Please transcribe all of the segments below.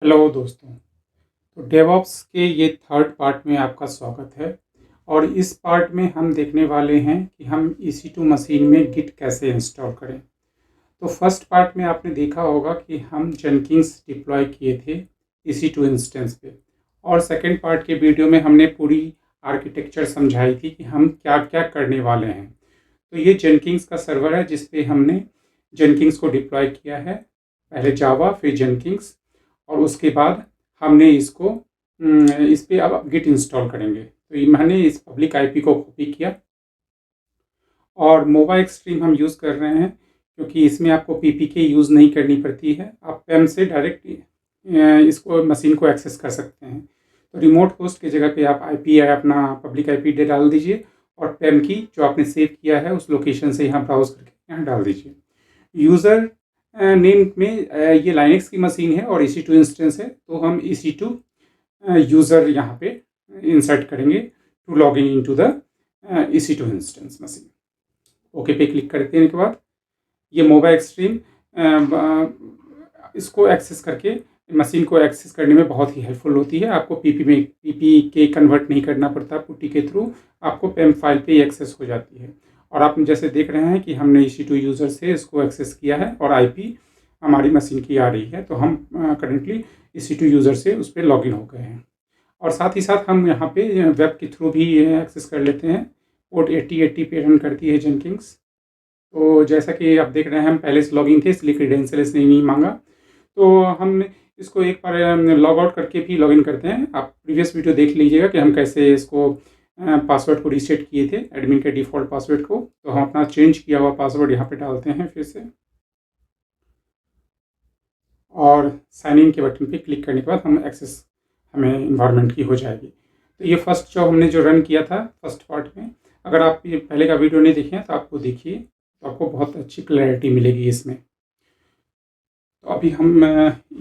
Hello दोस्तों। तो DevOps के ये थर्ड पार्ट में आपका स्वागत है। और इस पार्ट में हम देखने वाले हैं कि हम EC2 मशीन में गिट कैसे इंस्टॉल करें। तो फर्स्ट पार्ट में आपने देखा होगा कि हम जेनकिंस डिप्लॉय किए थे EC2 इंस्टेंस पे। और सेकंड पार्ट के वीडियो में हमने पूरी आर्किटेक्चर समझाई थी कि हम क्या क्या करने वाले हैं। तो ये जेनकिंस का सर्वर है जिस पे हमने जेनकिंस को डिप्लॉय किया है, पहले जावा फिर जेनकिंस, और उसके बाद हमने इसको इस पे अब गिट इंस्टॉल करेंगे। तो ये मैंने इस पब्लिक आईपी को कॉपी किया और मोबा एक्सट्रीम हम यूज़ कर रहे हैं क्योंकि इसमें आपको पीपीके यूज़ नहीं करनी पड़ती है। आप पेम से डायरेक्ट इसको मशीन को एक्सेस कर सकते हैं। तो रिमोट होस्ट की जगह पे आप आईपी अपना पब्लिक आईपी डाल दीजिए और पेम की जो आपने सेव किया है उस लोकेशन से यहाँ ब्राउज करके यहाँ डाल दीजिए। यूज़र नेम में ये लाइनेक्स की मशीन है और EC2 इंस्टेंस है, तो हम EC2 यूज़र यहाँ पे इंसर्ट करेंगे to log in into the EC2 instance machine. Okay पे क्लिक कर देने के बाद ये मोबाइल एक्सट्रीम इसको एक्सेस करके मशीन को एक्सेस करने में बहुत ही हेल्पफुल होती है। आपको पीपी के कन्वर्ट नहीं करना पड़ता, पुट्टी के थ्रू आपको पेम फाइल पे ही एक्सेस हो जाती है। और आप जैसे देख रहे हैं कि हमने EC2 यूज़र से इसको एक्सेस किया है और आईपी हमारी मशीन की आ रही है। तो हम करेंटली EC2 यूज़र से उस पर लॉगिन हो गए हैं। और साथ ही साथ हम यहाँ पे वेब के थ्रू भी एक्सेस कर लेते हैं। पोर्ट 8080 पे रन करती है जेनकिंस। तो जैसा कि आप देख रहे हैं हम पहले से लॉगिन थे इसलिए क्रीडेंशियल इसने नहीं मांगा। तो हम इसको एक बार लॉग आउट करके भी लॉगिन करते हैं। आप प्रीवियस वीडियो देख लीजिएगा कि हम कैसे इसको पासवर्ड को रीसेट किए थे, एडमिन के डिफ़ॉल्ट पासवर्ड को। तो हम अपना चेंज किया हुआ पासवर्ड यहाँ पे डालते हैं फिर से, और साइन इन के बटन पे क्लिक करने के बाद हम एक्सेस हमें इन्वायरमेंट की हो जाएगी। तो ये फर्स्ट जॉब हमने जो रन किया था फर्स्ट पार्ट में, अगर आप ये पहले का वीडियो नहीं देखे हैं तो आपको देखिए, तो आपको बहुत अच्छी क्लैरिटी मिलेगी इसमें। तो अभी हम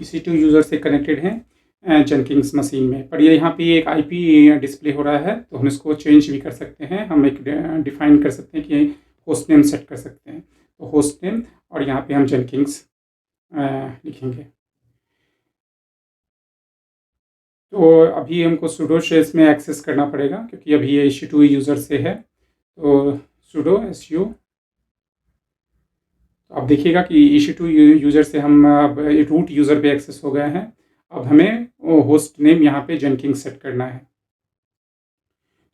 EC2 यूज़र से कनेक्टेड हैं जेनकिंस मशीन में, पर ये यहाँ पे एक आईपी डिस्प्ले हो रहा है। तो हम इसको चेंज भी कर सकते हैं। हम एक डिफाइन कर सकते हैं कि होस्ट नेम सेट कर सकते हैं। तो होस्ट नेम और यहाँ पे हम जेनकिंस लिखेंगे। तो अभी हमको sudo शेल्स में एक्सेस करना पड़ेगा क्योंकि अभी ये EC2 यूज़र से है। तो sudo su, तो आप देखिएगा कि EC2 यूज़र से हम अब रूट यूज़र पे एक्सेस हो गए हैं। अब हमें होस्ट नेम यहाँ पे जेनकिंस सेट करना है।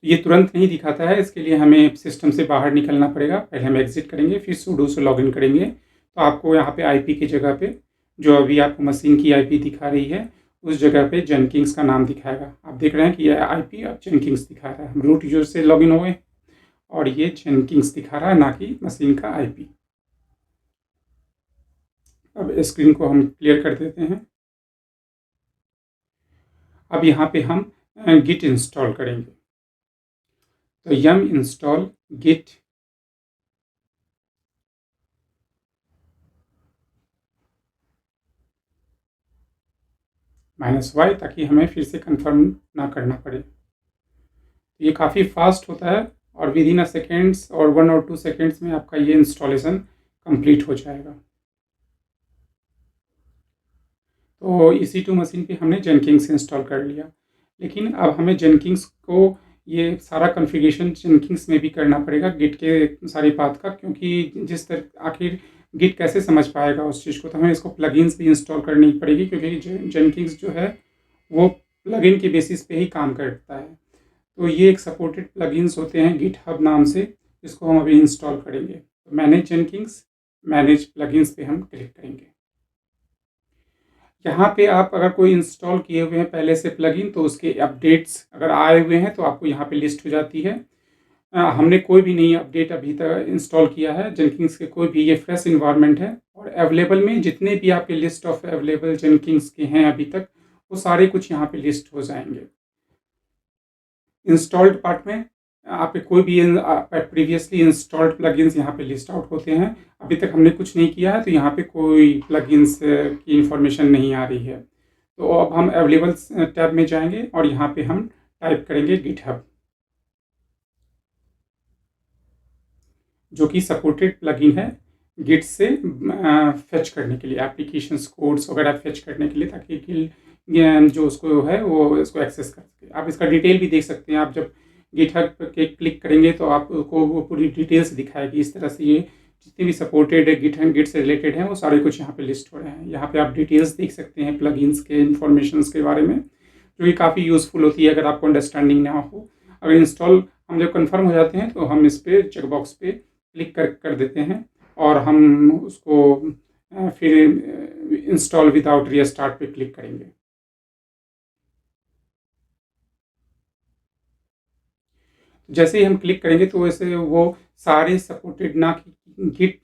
ये तुरंत नहीं दिखाता है, इसके लिए हमें सिस्टम से बाहर निकलना पड़ेगा। पहले हम एग्जिट करेंगे फिर sudo से लॉगिन करेंगे। तो आपको यहाँ पे आईपी की जगह पे जो अभी आपको मशीन की आईपी दिखा रही है उस जगह पे जेनकिंस का नाम दिखाएगा। आप देख रहे हैं कि यह आईपी अब जेनकिंस दिखा रहा है। हम रूट यूज़र से लॉगिन हुए और ये जेनकिंस दिखा रहा है, ना कि मशीन का आईपी। अब स्क्रीन को हम क्लियर कर देते हैं। अब यहाँ पे हम गिट इंस्टॉल करेंगे। तो यम इंस्टॉल गिट -y, ताकि हमें फिर से कंफर्म ना करना पड़े। ये काफ़ी फास्ट होता है और विद इन अ सेकेंड्स और 1 और 2 सेकेंड्स में आपका ये इंस्टॉलेशन कंप्लीट हो जाएगा। तो EC2 मशीन पे हमने जेनकिंस इंस्टॉल कर लिया, लेकिन अब हमें जेनकिंस को ये सारा कॉन्फ़िगरेशन जेनकिंस में भी करना पड़ेगा गिट के सारी पाथ का, क्योंकि जिस तरह आखिर गिट कैसे समझ पाएगा उस चीज़ को। तो हमें इसको प्लगइन्स भी इंस्टॉल करनी पड़ेगी क्योंकि जेनकिंस जो है वो प्लगइन के बेसिस पे ही काम करता है। तो ये एक सपोर्टेड प्लगइन्स होते हैं गिटहब नाम से, जिसको हम अभी इंस्टॉल करेंगे। तो मैनेज जेनकिंस, मैनेज प्लगइन्स पे हम क्लिक करेंगे। यहाँ पे आप अगर कोई इंस्टॉल किए हुए हैं पहले से प्लगइन तो उसके अपडेट्स अगर आए हुए हैं तो आपको यहाँ पे लिस्ट हो जाती है। हमने कोई भी नहीं अपडेट अभी तक इंस्टॉल किया है जेनकिंस के, कोई भी, ये फ्रेश इन्वायरमेंट है। और अवेलेबल में जितने भी आपके लिस्ट ऑफ अवेलेबल जेनकिंस के हैं अभी तक, वो सारे कुछ यहाँ पे लिस्ट हो जाएंगे। इंस्टॉल्ड पार्ट में आपके कोई भी प्रीवियसली इंस्टॉल्ड प्लगइन्स यहाँ पे लिस्ट आउट होते हैं। अभी तक हमने कुछ नहीं किया है तो यहाँ पे कोई प्लगइन्स की इंफॉर्मेशन नहीं आ रही है। तो अब हम अवेलेबल टैब में जाएंगे और यहाँ पे हम टाइप करेंगे गिटहब, जो कि सपोर्टेड प्लगइन है गिट से फेच करने के लिए, एप्लीकेशंस कोड्स वगैरह फेच करने के लिए, ताकि जो उसको है वो इसको एक्सेस कर सके। आप इसका डिटेल भी देख सकते हैं। आप जब गिटहब के क्लिक करेंगे तो आपको वो पूरी डिटेल्स दिखाएगी। इस तरह से ये जितने भी सपोर्टेड गिट से रिलेटेड हैं वो सारे कुछ यहाँ पे लिस्ट हो रहे हैं। यहाँ पे आप डिटेल्स देख सकते हैं प्लगइन्स के इंफॉर्मेशंस के बारे में, जो कि काफ़ी यूज़फुल होती है अगर आपको अंडरस्टैंडिंग ना हो। अगर इंस्टॉल हम जब कंफर्म हो जाते हैं तो हम इस पर चेकबॉक्स पे क्लिक कर देते हैं और हम उसको फिर इंस्टॉल विदाउट रीस्टार्ट पे क्लिक करेंगे। जैसे ही हम क्लिक करेंगे तो वैसे वो सारे सपोर्टेड ना कि गिट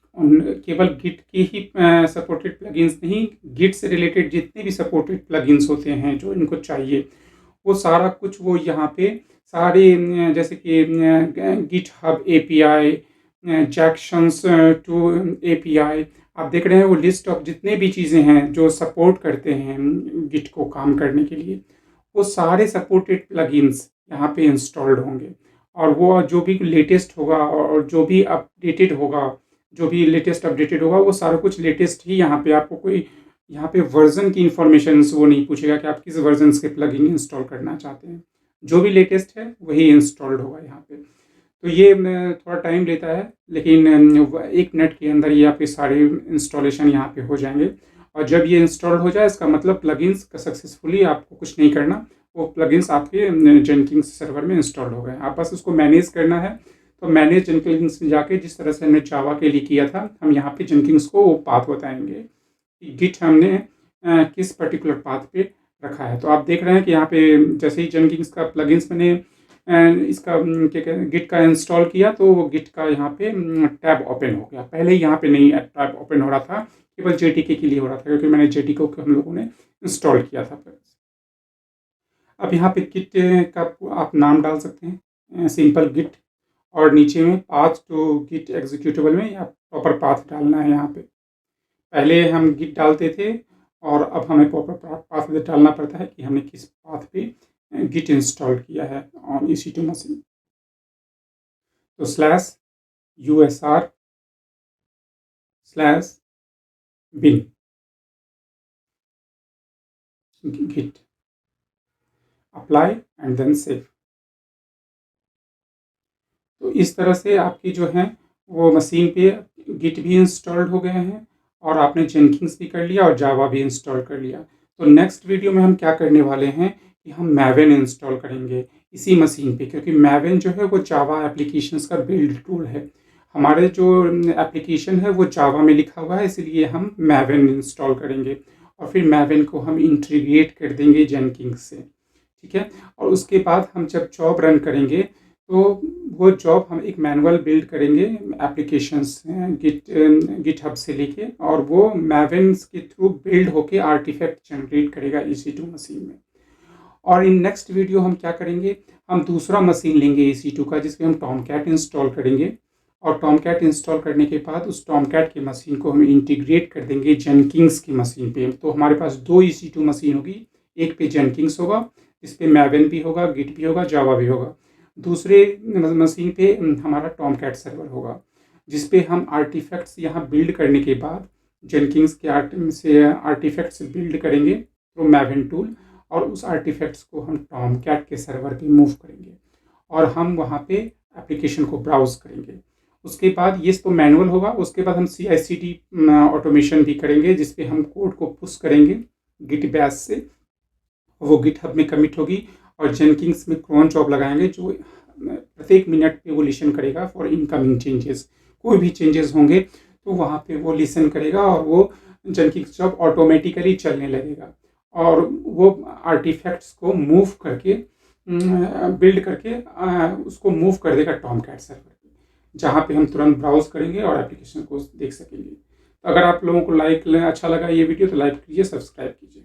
केवल गिट के ही सपोर्टेड प्लगइन्स नहीं, गिट से रिलेटेड जितने भी सपोर्टेड प्लगइन्स होते हैं जो इनको चाहिए वो सारा कुछ वो यहाँ पे सारे जैसे कि गिट हब एपीआई, जैक्शंस टू एपीआई, आप देख रहे हैं वो लिस्ट ऑफ जितने भी चीज़ें हैं जो सपोर्ट करते हैं गिट को काम करने के लिए, वो सारे सपोर्टेड प्लगइन्स यहाँ पे इंस्टॉल्ड होंगे। और वो जो भी लेटेस्ट होगा और जो भी अपडेटेड होगा, जो भी लेटेस्ट अपडेटेड होगा वो सारा कुछ लेटेस्ट ही यहाँ पे आपको कोई यहाँ पे वर्जन की इंफॉर्मेशन वो नहीं पूछेगा कि आप किस वर्जन के प्लगइन इंस्टॉल करना चाहते हैं। जो भी लेटेस्ट है वही इंस्टॉल्ड होगा यहाँ पे। तो ये थोड़ा टाइम लेता है, लेकिन 1 मिनट के अंदर ये आपके सारे इंस्टॉलेशन यहाँ पे हो जाएंगे। और जब ये इंस्टॉल हो जाए इसका मतलब प्लगइन्स का सक्सेसफुली आपको कुछ नहीं करना, वो प्लगइन्स आपके जेनकिंस सर्वर में इंस्टॉल हो गए। आप बस उसको मैनेज करना है। तो मैनेज जेनकिंस में जाके जिस तरह से हमने जावा के लिए किया था, हम यहाँ पे जेनकिंस को वो पाथ बताएंगे कि गिट हमने किस पर्टिकुलर पाथ पे रखा है। तो आप देख रहे हैं कि यहाँ पे जैसे ही जेनकिंस का प्लगइन्स मैंने इसका क्या कहते हैं गिट का इंस्टॉल किया तो वो गिट का यहाँ पे टैब ओपन हो गया। पहले यहाँ पे नहीं टैब ओपन हो रहा था, केवल जेटीके के लिए हो रहा था क्योंकि मैंने जेटीके को हम लोगों ने इंस्टॉल किया था। अब यहाँ पे गिट का आप नाम डाल सकते हैं, सिंपल गिट, और नीचे में पाथ टू गिट एग्जीक्यूटेबल में या प्रॉपर पाथ डालना है। यहाँ पे पहले हम गिट डालते थे और अब हमें प्रॉपर पाथ डालना पड़ता है कि हमने किस पाथ पे गिट इंस्टॉल किया है ऑन EC2 मशीन। तो /usr/bin git apply and then save. तो इस तरह से आपकी जो है वो मशीन पे गिट भी इंस्टॉल्ड हो गए हैं और आपने जेनकिंस भी कर लिया और जावा भी इंस्टॉल कर लिया। तो नेक्स्ट वीडियो में हम क्या करने वाले हैं कि हम मैवेन इंस्टॉल करेंगे इसी मशीन पे, क्योंकि मैवेन जो है वो जावा एप्लीकेशंस का बिल्ड टूल है। हमारे जो एप्लीकेशन है वो जावा में लिखा हुआ है, इसलिए हम मैवेन इंस्टॉल करेंगे और फिर मैवेन को हम इंटीग्रेट कर देंगे जेनकिंस से, ठीक है। और उसके बाद हम जब जॉब रन करेंगे तो वो जॉब हम एक मैनुअल बिल्ड करेंगे एप्लीकेशंस गिटहब से लेके, और वो मैवेन्स के थ्रू बिल्ड होके आर्टिफैक्ट जनरेट करेगा EC2 मशीन में। और इन नेक्स्ट वीडियो हम क्या करेंगे, हम दूसरा मशीन लेंगे EC2 का जिसपे हम टॉमकैट इंस्टॉल करेंगे, और टॉमकैट इंस्टॉल करने के बाद उस टॉमकैट की मशीन को हम इंटीग्रेट कर देंगे जेनकिंस की मशीन पे। तो हमारे पास 2 EC2 मशीन होगी, एक पे जेनकिंस होगा जिस पे मैवेन भी होगा, गिट भी होगा, जावा भी होगा। दूसरे मशीन पे हमारा टॉमकैट सर्वर होगा जिस पे हम आर्टिफैक्ट्स यहाँ बिल्ड करने के बाद जेनकिंस के आर्टिफैक्ट्स बिल्ड करेंगे थ्रू मैवेन टूल, और उस आर्टिफैक्ट्स को हम टॉमकैट के सर्वर पे मूव करेंगे और हम वहाँ पे एप्लीकेशन को ब्राउज करेंगे। उसके बाद ये तो मैनुअल होगा, उसके बाद हम CI/CD ऑटोमेशन भी करेंगे जिसपे हम कोड को पुश करेंगे गिट बैश से, वो गिटहब में कमिट होगी, और जेनकिंस में क्रॉन जॉब लगाएंगे जो प्रत्येक मिनट पे वो लिसन करेगा फॉर इनकमिंग चेंजेस। कोई भी चेंजेस होंगे तो वहाँ पे वो लिसन करेगा और वो जेनकिंस जॉब ऑटोमेटिकली चलने लगेगा और वो आर्टिफैक्ट्स को मूव करके बिल्ड करके उसको मूव कर देगा टॉमकैट सर्वर पे, जहाँ पे हम तुरंत ब्राउज करेंगे और एप्लीकेशन को देख सकेंगे। तो अगर आप लोगों को अच्छा लगा ये वीडियो तो लाइक कीजिए, सब्सक्राइब कीजिए।